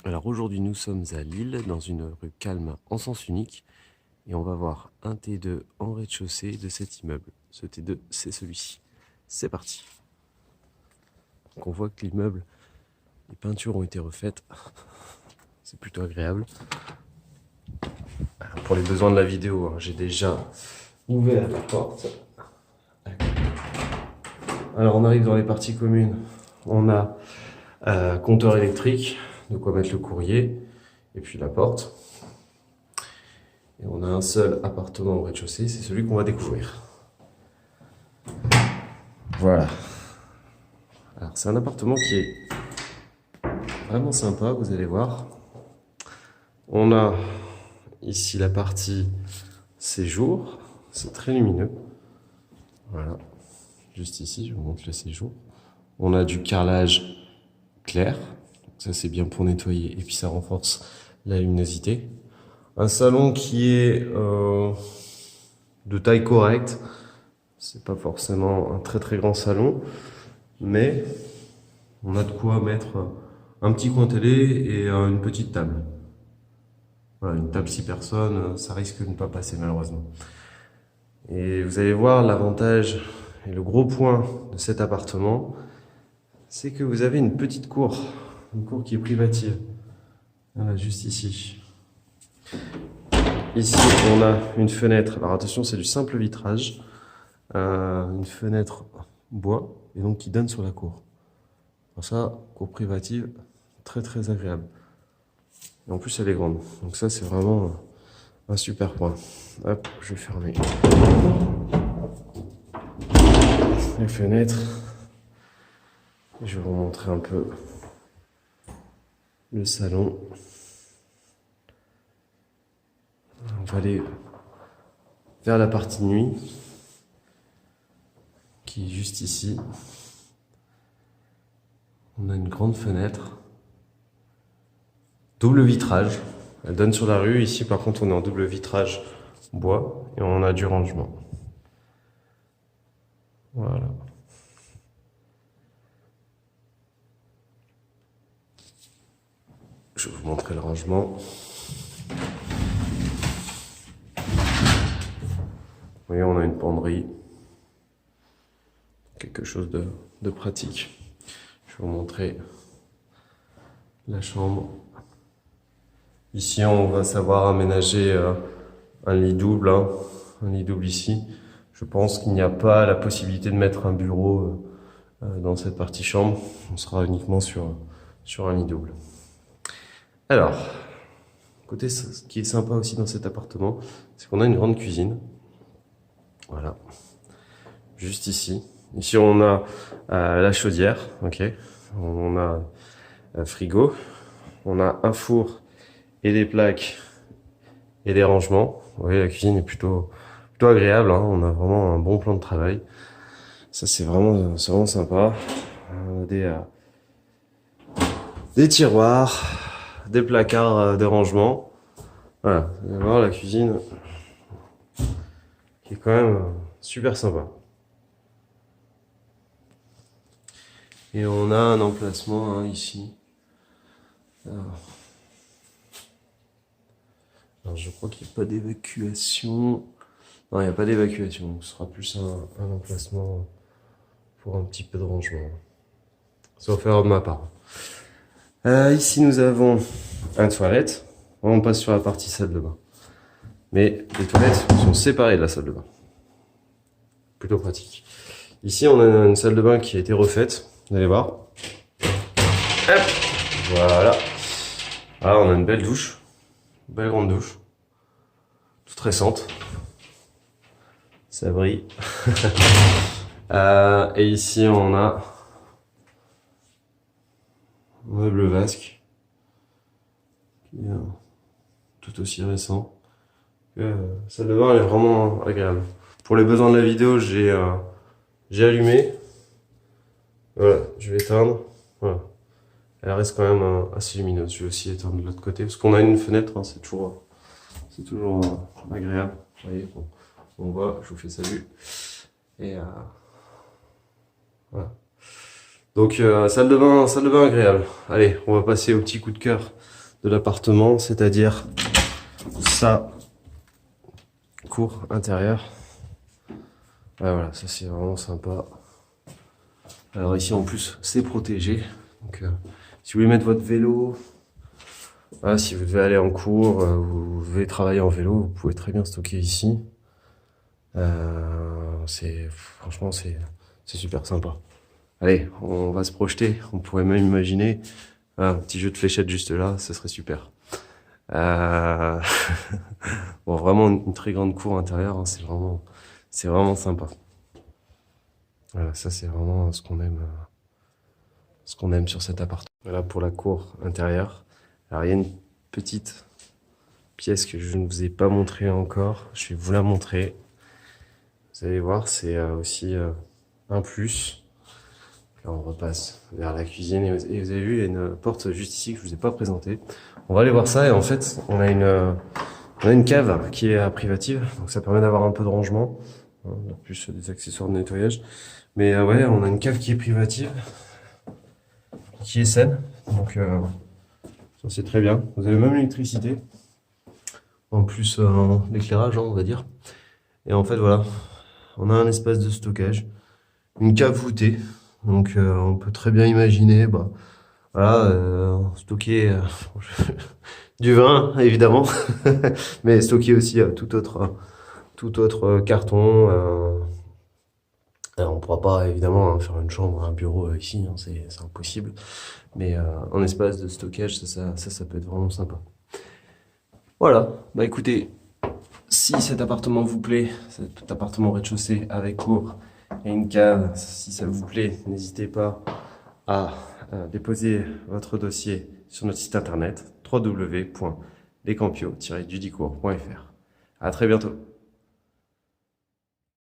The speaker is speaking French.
Alors aujourd'hui nous sommes à Lille, dans une rue calme en sens unique, et on va voir un T2 en rez-de-chaussée de cet immeuble. Ce T2 c'est celui-ci. C'est parti. Donc on voit que l'immeuble, les peintures ont été refaites, c'est plutôt agréable. Alors, pour les besoins de la vidéo, hein, j'ai déjà ouvert la porte. Alors on arrive dans les parties communes, on a compteur électrique, de quoi mettre le courrier, et puis la porte. Et on a un seul appartement au rez-de-chaussée, c'est celui qu'on va découvrir. Voilà. Alors c'est un appartement qui est vraiment sympa, vous allez voir. On a ici la partie séjour, c'est très lumineux. Voilà, juste ici, je vous montre le séjour. On a du carrelage clair, ça c'est bien pour nettoyer et puis ça renforce la luminosité. Un salon qui est de taille correcte, c'est pas forcément un très très grand salon, mais on a de quoi mettre un petit coin télé et une petite table. Voilà, une table 6 personnes, ça risque de ne pas passer malheureusement. Et vous allez voir l'avantage et le gros point de cet appartement, c'est que vous avez une petite cour qui est privative. Voilà, juste ici. Ici, on a une fenêtre. Alors attention, c'est du simple vitrage. Une fenêtre bois, et donc qui donne sur la cour. Alors ça, cour privative, très très agréable. Et en plus, elle est grande. Donc ça, c'est vraiment un super point. Hop, je vais fermer les fenêtres. Et je vais vous montrer un peu le salon. On va aller vers la partie nuit, qui est juste ici. On a une grande fenêtre, double vitrage, elle donne sur la rue. Ici par contre on est en double vitrage bois et on a du rangement. Voilà. Je vais vous montrer le rangement. Vous voyez, on a une penderie, quelque chose de pratique. Je vais vous montrer la chambre. Ici, on va savoir aménager un lit double, hein, un lit double ici. Je pense qu'il n'y a pas la possibilité de mettre un bureau dans cette partie chambre. On sera uniquement sur un lit double. Alors, côté, ce qui est sympa aussi dans cet appartement, c'est qu'on a une grande cuisine. Voilà, juste ici. Ici, on a la chaudière, ok. On a un frigo, on a un four et des plaques et des rangements. Vous voyez, la cuisine est plutôt agréable, hein. On a vraiment un bon plan de travail. Ça, c'est vraiment sympa. On a des tiroirs, des placards de rangement. Voilà, vous allez voir la cuisine qui est quand même super sympa. Et on a un emplacement hein, ici. Alors je crois qu'il n'y a pas d'évacuation. Non, il n'y a pas d'évacuation. Ce sera plus un emplacement pour un petit peu de rangement. Sauf erreur de ma part. Ici nous avons une toilette. On passe sur la partie salle de bain. Mais les toilettes sont séparées de la salle de bain. Plutôt pratique. Ici on a une salle de bain qui a été refaite. Vous allez voir. Hop, voilà. Ah, on a une belle douche. Une belle grande douche. Toute récente. Ça brille. Et ici on a un meuble vasque qui est tout aussi récent. Salle de bain elle est vraiment agréable. Pour les besoins de la vidéo, j'ai allumé. Voilà, je vais éteindre. Voilà. Elle reste quand même assez lumineuse. Je vais aussi éteindre de l'autre côté parce qu'on a une fenêtre, hein, c'est toujours agréable. Vous voyez, bon, on voit, je vous fais salut. Et voilà. Donc salle de bain agréable. Allez, on va passer au petit coup de cœur de l'appartement, c'est-à-dire sa cour intérieure. Ouais, voilà, ça c'est vraiment sympa. Alors ici en plus c'est protégé. Donc si vous voulez mettre votre vélo, voilà, si vous devez aller en cours, vous devez travailler en vélo, vous pouvez très bien stocker ici. Franchement c'est super sympa. Allez, on va se projeter. On pourrait même imaginer un petit jeu de fléchettes juste là, ce serait super. Bon, vraiment une très grande cour intérieure, hein, c'est vraiment sympa. Voilà, ça c'est vraiment ce qu'on aime sur cet appartement. Voilà pour la cour intérieure. Alors il y a une petite pièce que je ne vous ai pas montrée encore. Je vais vous la montrer. Vous allez voir, c'est aussi un plus. Là, on repasse vers la cuisine et vous avez vu, il y a une porte juste ici que je vous ai pas présentée. On va aller voir ça et en fait, on a une cave qui est privative, donc ça permet d'avoir un peu de rangement, hein, en plus des accessoires de nettoyage. Mais ouais, on a une cave qui est privative, qui est saine, donc ça c'est très bien. Vous avez même l'électricité, en plus l'éclairage, hein, on va dire. Et en fait, voilà, on a un espace de stockage, une cave voûtée. Donc on peut très bien imaginer, bah, voilà, stocker du vin évidemment, mais stocker aussi tout autre carton. Alors, on pourra pas évidemment hein, faire une chambre, un bureau ici, hein, c'est impossible. Mais en espace de stockage, ça peut être vraiment sympa. Voilà, bah écoutez, si cet appartement vous plaît, cet appartement au rez-de-chaussée avec cour et une cave, si ça vous plaît, n'hésitez pas à déposer votre dossier sur notre site internet www.lescampio-dudicourt.fr. À très bientôt.